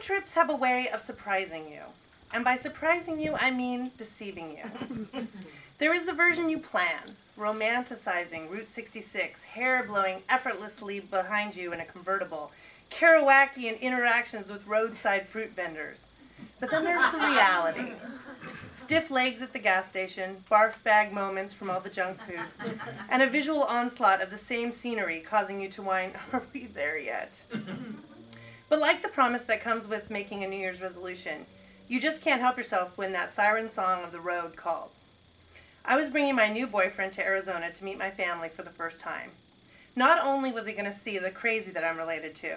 trips have a way of surprising you. And by surprising you, I mean deceiving you. There is the version you plan, romanticizing Route 66, hair blowing effortlessly behind you in a convertible, Kerouacian interactions with roadside fruit vendors. But then there's the reality. Stiff legs at the gas station, barf bag moments from all the junk food, and a visual onslaught of the same scenery causing you to whine, are we there yet? But like the promise that comes with making a New Year's resolution, you just can't help yourself when that siren song of the road calls. I was bringing my new boyfriend to Arizona to meet my family for the first time. Not only was he going to see the crazy that I'm related to,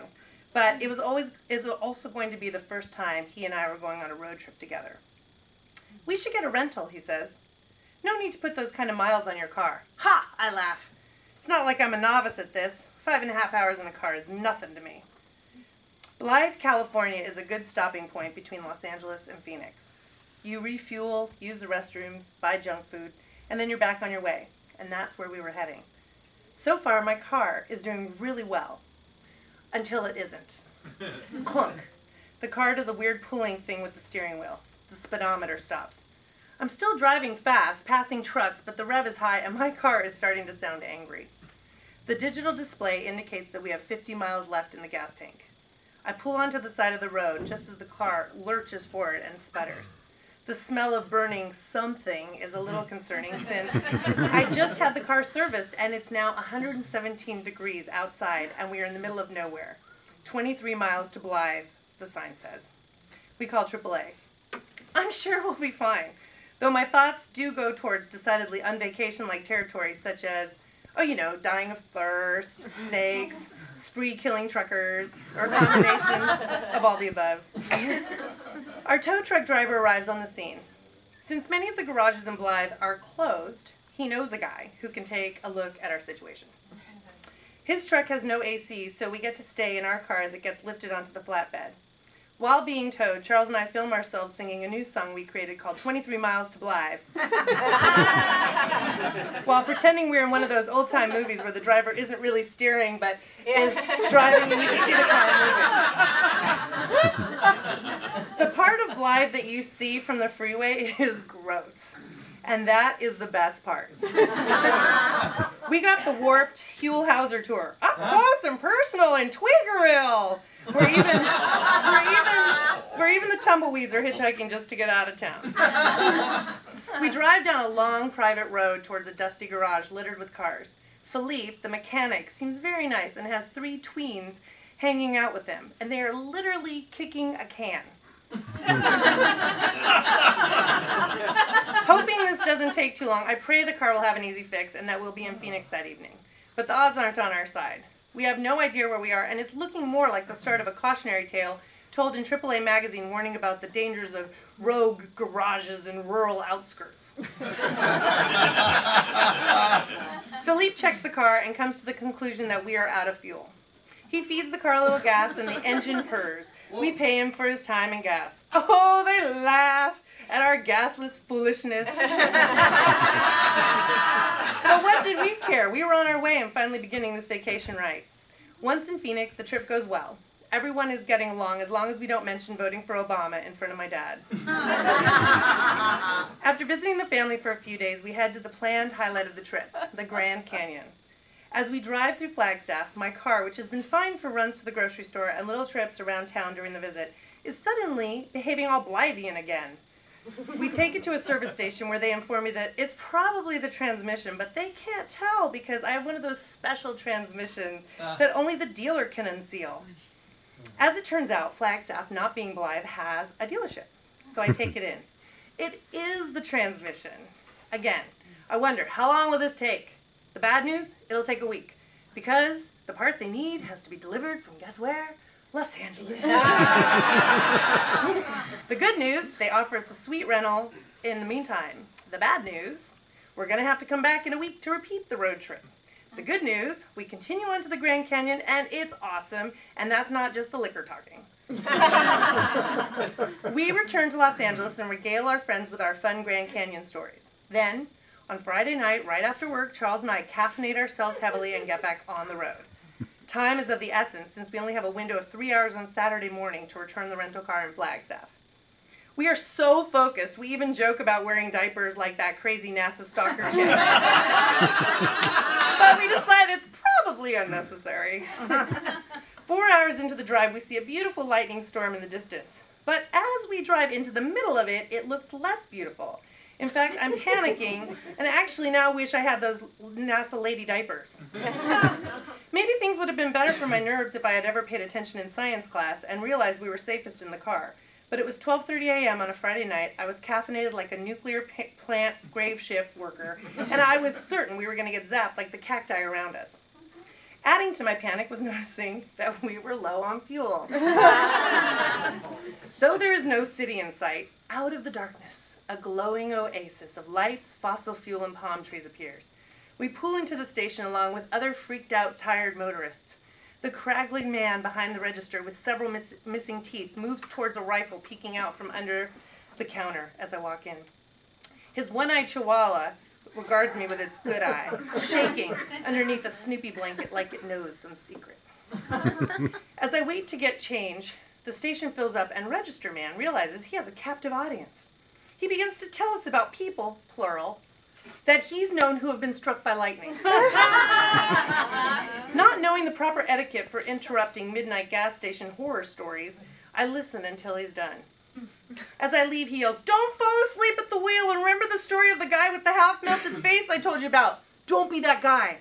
but it was also going to be the first time he and I were going on a road trip together. We should get a rental, he says. No need to put those kind of miles on your car. Ha! I laugh. It's not like I'm a novice at this. 5.5 hours in a car is nothing to me. Blythe, California is a good stopping point between Los Angeles and Phoenix. You refuel, use the restrooms, buy junk food, and then you're back on your way. And that's where we were heading. So far, my car is doing really well. Until it isn't. Clunk. The car does a weird pulling thing with the steering wheel. The speedometer stops. I'm still driving fast, passing trucks, but the rev is high and my car is starting to sound angry. The digital display indicates that we have 50 miles left in the gas tank. I pull onto the side of the road just as the car lurches forward and sputters. The smell of burning something is a little concerning since I just had the car serviced and it's now 117 degrees outside and we are in the middle of nowhere. 23 miles to Blythe, the sign says. We call AAA. I'm sure we'll be fine, though my thoughts do go towards decidedly unvacation-like territories such as, oh, you know, dying of thirst, snakes, spree-killing truckers, or a combination of all the above. Our tow truck driver arrives on the scene. Since many of the garages in Blythe are closed, he knows a guy who can take a look at our situation. His truck has no AC, so we get to stay in our car as it gets lifted onto the flatbed. While being towed, Charles and I film ourselves singing a new song we created called 23 Miles to Blythe. While pretending we're in one of those old-time movies where the driver isn't really steering, but is driving and you can see the car moving. The part of Blythe that you see from the freeway is gross. And that is the best part. We got the warped Huell Hauser tour, up close and personal in Twiggerville, where even the tumbleweeds are hitchhiking just to get out of town. We drive down a long private road towards a dusty garage littered with cars. Philippe, the mechanic, seems very nice and has 3 tweens hanging out with him, and they are literally kicking a can. Hoping this doesn't take too long, I pray the car will have an easy fix and that we'll be in Phoenix that evening. But the odds aren't on our side. We have no idea where we are, and it's looking more like the start of a cautionary tale told in AAA magazine warning about the dangers of rogue garages in rural outskirts. Philippe checks the car and comes to the conclusion that we are out of fuel. He feeds the car a little gas and the engine purrs. We pay him for his time and gas. Oh, they laugh at our gasless foolishness. But what did we care? We were on our way and finally beginning this vacation right. Once in Phoenix, the trip goes well. Everyone is getting along as long as we don't mention voting for Obama in front of my dad. After visiting the family for a few days, we head to the planned highlight of the trip, the Grand Canyon. As we drive through Flagstaff, my car, which has been fine for runs to the grocery store and little trips around town during the visit, is suddenly behaving all Blythian again. We take it to a service station where they inform me that it's probably the transmission, but they can't tell because I have one of those special transmissions that only the dealer can unseal. As it turns out, Flagstaff, not being Blythe, has a dealership, so I take it in. It is the transmission. Again, I wonder, how long will this take? The bad news? It'll take a week, because the part they need has to be delivered from guess where? Los Angeles. The good news, they offer us a sweet rental in the meantime. The bad news, we're going to have to come back in a week to repeat the road trip. The good news, we continue on to the Grand Canyon, and it's awesome, and that's not just the liquor talking. We return to Los Angeles and regale our friends with our fun Grand Canyon stories. Then, on Friday night, right after work, Charles and I caffeinate ourselves heavily and get back on the road. Time is of the essence since we only have a window of 3 hours on Saturday morning to return the rental car in Flagstaff. We are so focused, we even joke about wearing diapers like that crazy NASA stalker chick. But we decide it's probably unnecessary. 4 hours into the drive, we see a beautiful lightning storm in the distance. But as we drive into the middle of it, it looks less beautiful. In fact, I'm panicking and actually now wish I had those NASA lady diapers. Maybe things would have been better for my nerves if I had ever paid attention in science class and realized we were safest in the car. But it was 12:30 a.m. on a Friday night. I was caffeinated like a nuclear plant grave shift worker, and I was certain we were going to get zapped like the cacti around us. Adding to my panic was noticing that we were low on fuel. Though there is no city in sight, out of the darkness, a glowing oasis of lights, fossil fuel, and palm trees appears. We pull into the station along with other freaked out, tired motorists. The craggling man behind the register with several missing teeth moves towards a rifle peeking out from under the counter as I walk in. His one-eyed chihuahua regards me with its good eye, shaking underneath a Snoopy blanket like it knows some secret. As I wait to get change, the station fills up and register man realizes he has a captive audience. He begins to tell us about people, plural, that he's known who have been struck by lightning. Not knowing the proper etiquette for interrupting midnight gas station horror stories, I listen until he's done. As I leave, he yells, "Don't fall asleep at the wheel and remember the story of the guy with the half-melted face I told you about. Don't be that guy."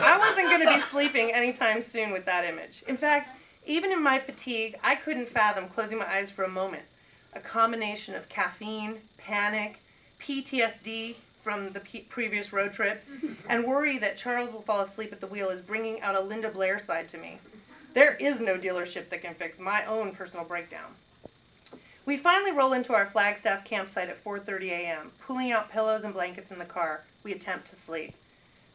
I wasn't going to be sleeping anytime soon with that image. In fact, even in my fatigue, I couldn't fathom closing my eyes for a moment. A combination of caffeine, panic, PTSD from the previous road trip, and worry that Charles will fall asleep at the wheel is bringing out a Linda Blair side to me. There is no dealership that can fix my own personal breakdown. We finally roll into our Flagstaff campsite at 4:30 a.m. Pulling out pillows and blankets in the car, we attempt to sleep.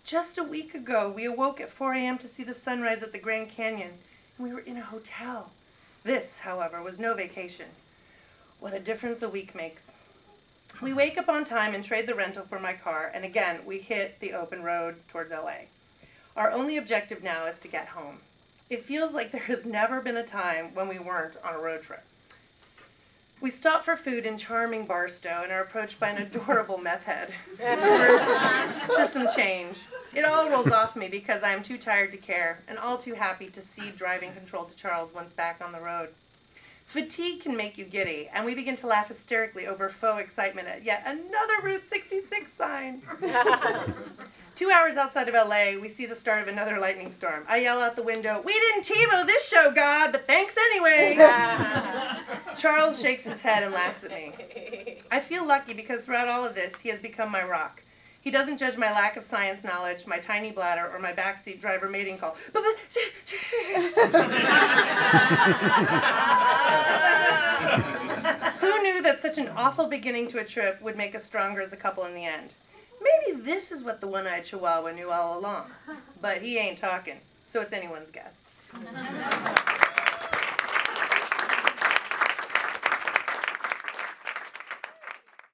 Just a week ago, we awoke at 4 a.m. to see the sunrise at the Grand Canyon, and we were in a hotel. This, however, was no vacation. What a difference a week makes. We wake up on time and trade the rental for my car, and again, we hit the open road towards LA. Our only objective now is to get home. It feels like there has never been a time when we weren't on a road trip. We stop for food in charming Barstow and are approached by an adorable meth head for some change. It all rolls off me because I am too tired to care and all too happy to cede driving control to Charles once back on the road. Fatigue can make you giddy, and we begin to laugh hysterically over faux excitement at yet another Route 66 sign. 2 hours outside of LA, we see the start of another lightning storm. I yell out the window, "We didn't TiVo this show, God, but thanks anyway." Charles shakes his head and laughs at me. I feel lucky because throughout all of this, he has become my rock. He doesn't judge my lack of science knowledge, my tiny bladder, or my backseat driver mating call. Who knew that such an awful beginning to a trip would make us stronger as a couple in the end? Maybe this is what the one-eyed chihuahua knew all along. But he ain't talking, so it's anyone's guess.